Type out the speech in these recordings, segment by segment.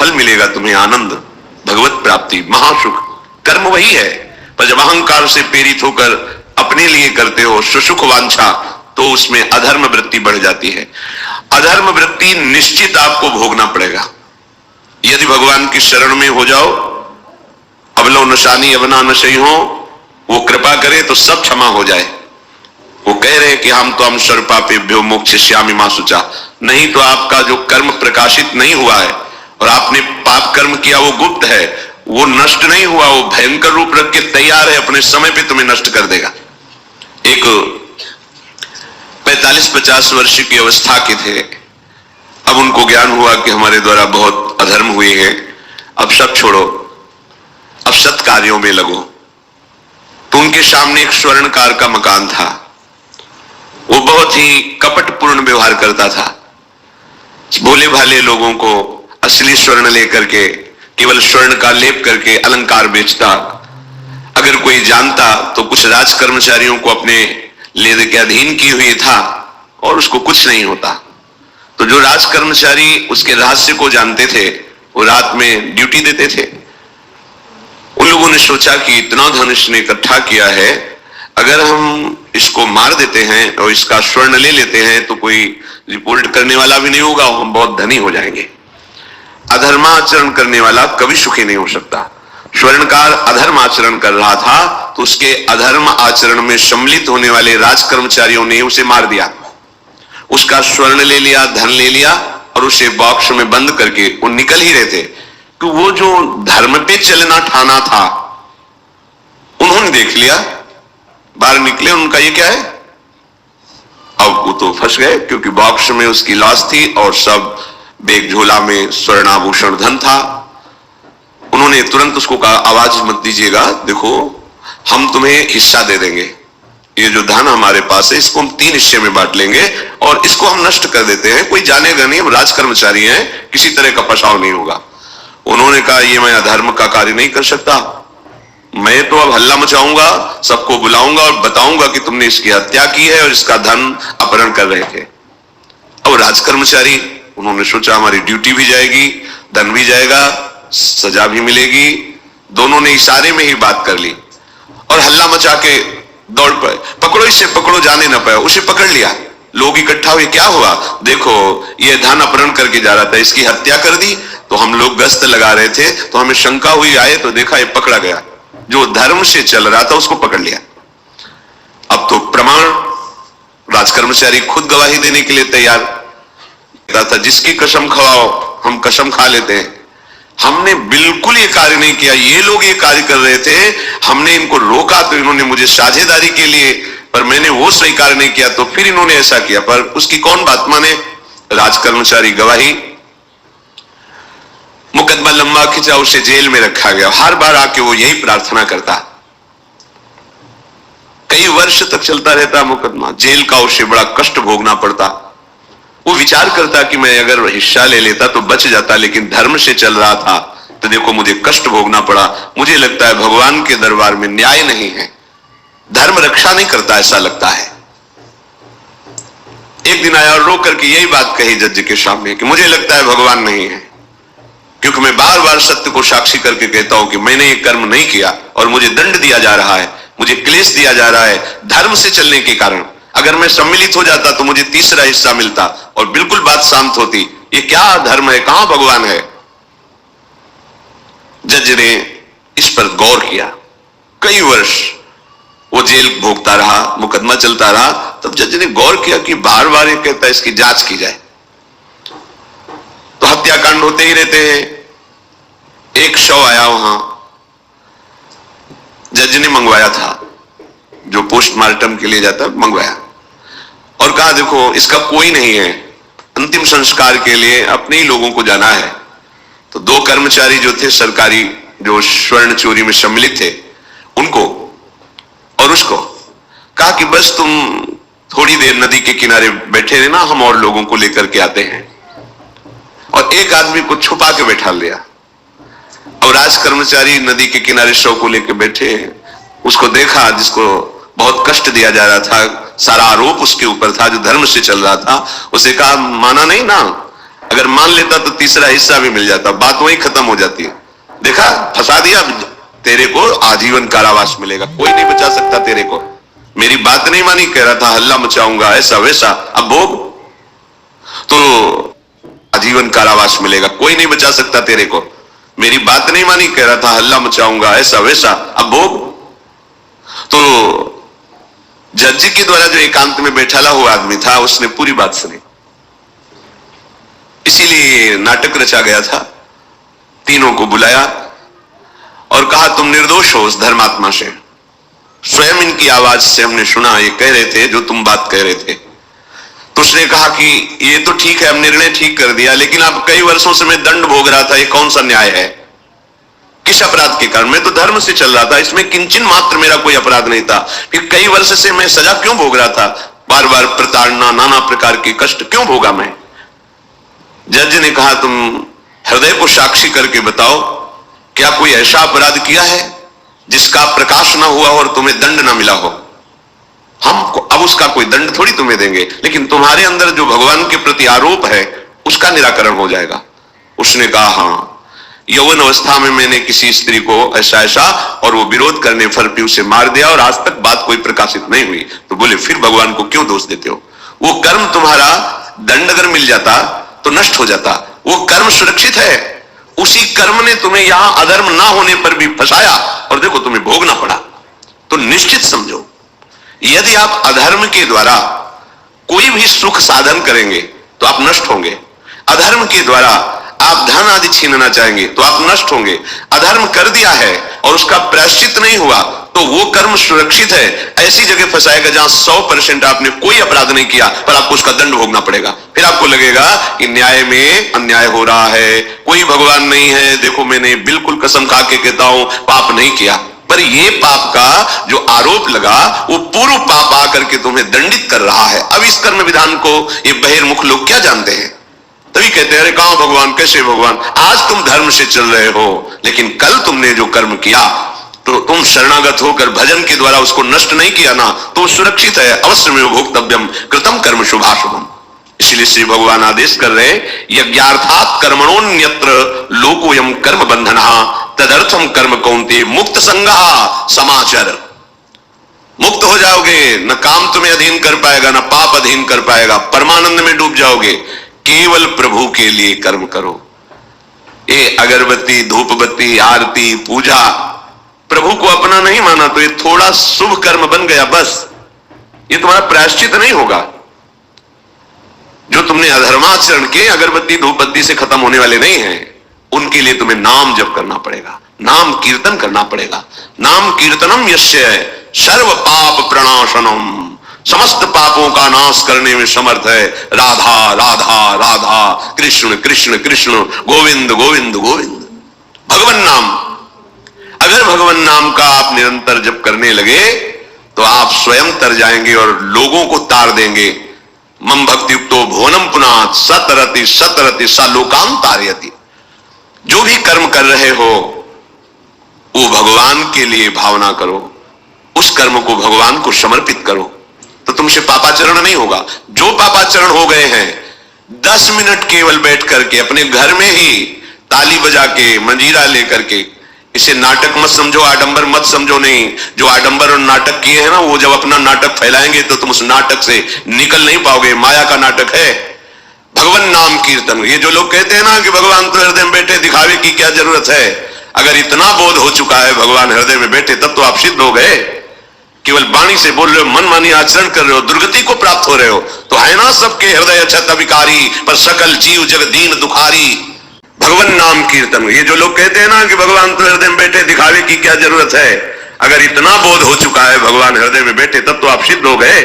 फल मिलेगा तुम्हें, आनंद, भगवत प्राप्ति, महासुख। कर्म वही है, पर जब अहंकार से प्रेरित होकर अपने लिए करते हो सुसुख वांछा, तो उसमें अधर्म वृत्ति बढ़ जाती है। अधर्म वृत्ति निश्चित आपको भोगना पड़ेगा। यदि भगवान की शरण में हो जाओ, अबलो नशानी अबना नशई हो, वो कृपा करे तो सब क्षमा हो जाए। वो कह रहे कि हम तो हम सर्वपापेभ्यो मोक्षयिष्यामि मा शुचा। नहीं तो आपका जो कर्म प्रकाशित नहीं हुआ है और आपने पाप कर्म किया वो गुप्त है, वो नष्ट नहीं हुआ, वो भयंकर रूप रख के तैयार है, अपने समय पे तुम्हें नष्ट कर देगा। एक 45-50 वर्ष की अवस्था के थे, अब उनको ज्ञान हुआ कि हमारे द्वारा बहुत अधर्म हुए हैं, अब सब छोड़ो, अब सत् कार्यों में लगो। तो उनके सामने एक स्वर्णकार का मकान था। वो बहुत ही कपटपूर्ण व्यवहार करता था, भोले भाले लोगों को असली स्वर्ण लेकर के केवल स्वर्ण का लेप करके अलंकार बेचता। अगर कोई जानता तो कुछ राज कर्मचारियों को अपने लेदे के अधीन की हुई था और उसको कुछ नहीं होता। तो जो राज कर्मचारी उसके रहस्य को जानते थे वो रात में ड्यूटी देते थे। उन लोगों ने सोचा कि इतना धन इसने इकट्ठा किया है, अगर हम इसको मार देते हैं और इसका स्वर्ण ले लेते हैं तो कोई रिपोर्ट करने वाला भी नहीं होगा, हम बहुत धनी हो जाएंगे। अधर्माचरण करने वाला कभी सुखी नहीं हो सकता। स्वर्णकार अधर्म आचरण कर रहा था तो उसके अधर्म आचरण में सम्मिलित होने वाले राज कर्मचारियों ने उसे मार दिया, उसका स्वर्ण ले लिया, धन ले लिया और उसे बॉक्स में बंद करके वो निकल ही रहे थे कि वो जो धर्म पे चलना ठाना था उन्होंने देख लिया, बाहर निकले, उनका ये क्या है। अब वो तो फंस गए क्योंकि बॉक्स में उसकी लाश थी और सब बैग झोला में स्वर्णाभूषण धन था। उन्होंने तुरंत उसको कहा आवाज मत दीजिएगा, देखो हम तुम्हें हिस्सा दे देंगे, ये जो धन हमारे पास है इसको हम 3 हिस्से में बांट लेंगे और इसको हम नष्ट कर देते हैं, कोई जानेगा नहीं, हम राज कर्मचारी हैं, किसी तरह का फसाव नहीं होगा। उन्होंने कहा ये मैं अधर्म का कार्य नहीं कर सकता, मैं तो अब हल्ला मचाऊंगा, सबको बुलाऊंगा और बताऊंगा कि तुमने इसकी हत्या की है और इसका धन अपहरण कर रहे थे। अब राज कर्मचारी उन्होंने सोचा हमारी ड्यूटी भी जाएगी, धन भी जाएगा, सजा भी मिलेगी। दोनों ने इशारे में ही बात कर ली और हल्ला मचा के दौड़ पाए, पकड़ो इसे, पकड़ो, जाने ना पाए। उसे पकड़ लिया, लोग इकट्ठा हुए, क्या हुआ, देखो ये धन अपहरण करके जा रहा था, इसकी हत्या कर दी। तो हम लोग गश्त लगा रहे थे तो हमें शंका हुई, आए तो देखा ये पकड़ा गया, जो धर्म से चल रहा था उसको पकड़ लिया। अब तो प्रमाण, राज कर्मचारी खुद गवाही देने के लिए तैयार था, जिसकी कसम खवाओ हम कसम खा लेते हैं, हमने बिल्कुल ये कार्य नहीं किया, ये लोग ये कार्य कर रहे थे, हमने इनको रोका तो इन्होंने मुझे साझेदारी के लिए, पर मैंने वो स्वीकार नहीं किया तो फिर इन्होंने ऐसा किया। पर उसकी कौन बात माने, राज कर्मचारी गवाही, मुकदमा लंबा खिंचा, उसे जेल में रखा गया। हर बार आके वो यही प्रार्थना करता, कई वर्ष तक चलता रहता मुकदमा, जेल का उसे बड़ा कष्ट भोगना पड़ता। वो विचार करता कि मैं अगर हिस्सा ले लेता तो बच जाता, लेकिन धर्म से चल रहा था तो देखो मुझे कष्ट भोगना पड़ा। मुझे लगता है भगवान के दरबार में न्याय नहीं है, धर्म रक्षा नहीं करता, ऐसा लगता है। एक दिन आया और रो करके यही बात कही जज के सामने कि मुझे लगता है भगवान नहीं है, क्योंकि मैं बार बार सत्य को साक्षी करके कहता हूं कि मैंने ये कर्म नहीं किया और मुझे दंड दिया जा रहा है, मुझे क्लेश दिया जा रहा है धर्म से चलने के कारण। अगर मैं सम्मिलित हो जाता तो मुझे तीसरा हिस्सा मिलता और बिल्कुल बात शांत होती। ये क्या धर्म है, कहां भगवान है। जज ने इस पर गौर किया, कई वर्ष वो जेल भोगता रहा, मुकदमा चलता रहा। तब जज ने गौर किया कि बार बार ये कहता है इसकी जांच की जाए, तो हत्याकांड होते ही रहते हैं। एक शव आया वहां, जज ने मंगवाया था, जो पोस्टमार्टम के लिए जाता मंगवाया और कहा देखो इसका कोई नहीं है, अंतिम संस्कार के लिए अपने ही लोगों को जाना है। तो 2 कर्मचारी जो थे सरकारी, जो स्वर्ण चोरी में सम्मिलित थे, उनको और उसको कहा कि बस तुम थोड़ी देर नदी के किनारे बैठे रहना, हम और लोगों को लेकर के आते हैं। और एक आदमी को छुपा के बैठा लिया और राज कर्मचारी नदी के किनारे शव को लेकर बैठे। उसको देखा जिसको बहुत कष्ट दिया जा रहा था, सारा आरोप उसके ऊपर था, जो धर्म से चल रहा था। उसे कहा माना नहीं ना, अगर मान लेता तो तीसरा हिस्सा भी मिल जाता, बात वहीं खत्म हो जाती है। देखा, फंसा दिया, तेरे को आजीवन कारावास मिलेगा, कोई नहीं बचा सकता तेरे को। मेरी बात नहीं मानी, कह रहा था हल्ला मचाऊंगा ऐसा वैसा, अब भोग, तो आजीवन कारावास मिलेगा, कोई नहीं बचा सकता तेरे को। मेरी बात नहीं मानी, कह रहा था हल्ला मचाऊंगा ऐसा वैसा, अब भोग। तो जज जी के द्वारा जो एकांत में बैठाला हुआ आदमी था, उसने पूरी बात सुनी, इसीलिए नाटक रचा गया था। तीनों को बुलाया और कहा तुम निर्दोष हो उस धर्मात्मा से, स्वयं इनकी आवाज से हमने सुना ये कह रहे थे जो तुम बात कह रहे थे। तो उसने कहा कि ये तो ठीक है, हम निर्णय ठीक कर दिया, लेकिन अब कई वर्षों से मैं दंड भोग रहा था, ये कौन सा न्याय है? किस अपराध के कारण? मैं तो धर्म से चल रहा था, इसमें किंचन मात्र मेरा कोई अपराध नहीं था, फिर कई वर्ष से मैं सजा क्यों भोग रहा था? बार बार प्रताड़ना, नाना प्रकार के कष्ट क्यों भोगा मैं? जज ने कहा तुम हृदय को साक्षी करके बताओ, क्या कोई ऐसा अपराध किया है जिसका प्रकाश ना हुआ और तुम्हें दंड ना मिला हो? हम अब उसका कोई दंड थोड़ी तुम्हें देंगे, लेकिन तुम्हारे अंदर जो भगवान के प्रति आरोप है उसका निराकरण हो जाएगा। उसने कहा हाँ, यौवन अवस्था में मैंने किसी स्त्री को ऐसा ऐसा, और वो विरोध करने पर भी उसे मार दिया और आज तक बात कोई प्रकाशित नहीं हुई। तो बोले फिर भगवान को क्यों दोष देते हो? वो कर्म तुम्हारा दंड अगर मिल जाता तो नष्ट हो जाता, वो कर्म सुरक्षित है, उसी कर्म ने तुम्हें यहां अधर्म ना होने पर भी फंसाया और देखो तुम्हें भोगना पड़ा। तो निश्चित समझो, यदि आप अधर्म के द्वारा कोई भी सुख साधन करेंगे तो आप नष्ट होंगे। अधर्म के द्वारा आप धन आदि छीनना चाहेंगे तो आप नष्ट होंगे। अधर्म कर दिया है और उसका प्रायश्चित नहीं हुआ तो वो कर्म सुरक्षित है। ऐसी जगह फंसाएगा जहां 100% आपने कोई अपराध नहीं किया पर आपको उसका दंड भोगना पड़ेगा। फिर आपको लगेगा कि न्याय में अन्याय हो रहा है, कोई भगवान नहीं है, देखो मैंने बिल्कुल कसम खा के कहता हूं पाप नहीं किया। पर ये पाप का जो आरोप लगा वो पूर्व पाप आकर के तुम्हें दंडित कर रहा है। अब इस कर्म विधान को ये बहिर्मुख लोग क्या जानते हैं? तभी कहते हैं अरे कहां भगवान, कैसे भगवान? आज तुम धर्म से चल रहे हो, लेकिन कल तुमने जो कर्म किया तो तुम शरणागत होकर भजन के द्वारा उसको नष्ट नहीं किया ना, तो सुरक्षित है। अवश्य में भोक्तव्यम कृतम कर्म शुभाशुभम। इसलिए श्री भगवान आदेश कर रहे यज्ञार्थात् कर्मणोन्यत्र लोकोयम कर्म बंधनः तदर्थम कर्म कौन्ते मुक्त संगः समाचर। मुक्त हो जाओगे, न काम तुम्हें अधीन कर पाएगा, न पाप अधीन कर पाएगा, परमानंद में डूब जाओगे। केवल प्रभु के लिए कर्म करो। ये अगरबत्ती, धूपबत्ती, आरती, पूजा प्रभु को अपना नहीं माना तो ये थोड़ा शुभ कर्म बन गया, बस ये तुम्हारा प्रायश्चित नहीं होगा। जो तुमने अधर्माचरण के अगरबत्ती धूपबत्ती से खत्म होने वाले नहीं हैं, उनके लिए तुम्हें नाम जप करना पड़ेगा, नाम कीर्तन करना पड़ेगा। नाम कीर्तनम यस्य सर्व पाप प्रणाशनम, समस्त पापों का नाश करने में समर्थ है। राधा राधा राधा, कृष्ण कृष्ण कृष्ण, गोविंद गोविंद गोविंद। भगवान नाम, अगर भगवान नाम का आप निरंतर जप करने लगे तो आप स्वयं तर जाएंगे और लोगों को तार देंगे। मम भक्तियुक्तो भुवनम पुनात् सतरति सतरति स लोकान् तारयति। जो भी कर्म कर रहे हो वो भगवान के लिए भावना करो, उस कर्म को भगवान को समर्पित करो, तो तुमसे पापाचरण नहीं होगा। जो पापाचरण हो गए हैं 10 मिनट केवल बैठ करके अपने घर में ही ताली बजा के मंजीरा लेकर के, इसे नाटक मत समझो, आडंबर मत समझो। नहीं, जो आडंबर और नाटक किए हैं ना, वो जब अपना नाटक फैलाएंगे तो तुम उस नाटक से निकल नहीं पाओगे। माया का नाटक है। भगवान नाम कीर्तन, ये जो लोग कहते हैं ना कि भगवान तो हृदय में बैठे, दिखावे की क्या जरूरत है? अगर इतना बोध हो चुका है भगवान हृदय में बैठे, तब तो आप सिद्ध हो गए। केवल वाणी से बोल रहे हो, मन मानी आचरण कर रहे हो, दुर्गति को प्राप्त हो रहे हो, तो है ना सबके हृदय क्षत विकारी पर सकल जीव जग दीन दुखारी। भगवान नाम कीर्तन, ये जो लोग कहते हैं ना कि भगवान तो हृदय में बैठे, दिखावे की क्या जरूरत है? अगर इतना बोध हो चुका है भगवान हृदय में बैठे, तब तो आप सिद्ध हो गए।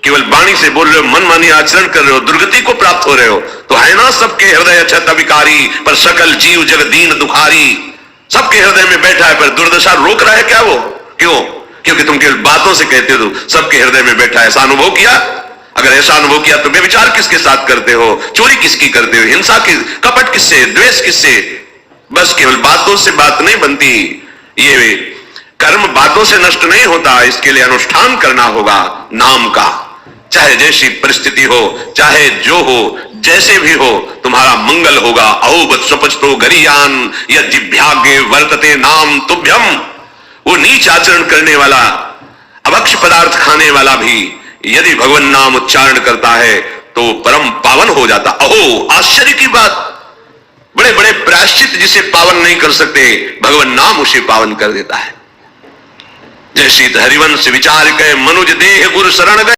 केवल वाणी से बोल रहे हो, मन मानी आचरण कर रहे हो, दुर्गति को प्राप्त हो रहे हो, तो है ना सबके हृदय क्षत विकारी पर सकल जीव जग दीन दुखारी। सबके हृदय में बैठा है पर दुर्दशा रोक रहा है क्या वो? क्यों? क्योंकि तुम केवल बातों से कहते हो सबके हृदय में बैठा है। ऐसा अनुभव किया? अगर ऐसा अनुभव किया तो व्यभिचार किसके साथ करते हो, चोरी किसकी करते हो, हिंसा की, कपट किससे, द्वेष किससे? बस केवल बातों से बात नहीं बनती। ये कर्म बातों से नष्ट नहीं होता, इसके लिए अनुष्ठान करना होगा नाम का। चाहे जैसी परिस्थिति हो, चाहे जो हो, जैसे भी हो, तुम्हारा मंगल होगा। अहोबत स्वपचतो गरीयान यज्जिभ्यागे वर्तते नाम तुभ्यम। वो नीच आचरण करने वाला, अभक्ष पदार्थ खाने वाला भी यदि भगवान नाम उच्चारण करता है तो परम पावन हो जाता। अहो, आश्चर्य की बात, बड़े बड़े प्रायश्चित जिसे पावन नहीं कर सकते, भगवान नाम उसे पावन कर देता है। जैसी हरिवंश विचार के मनुज देह गुरु शरण गए,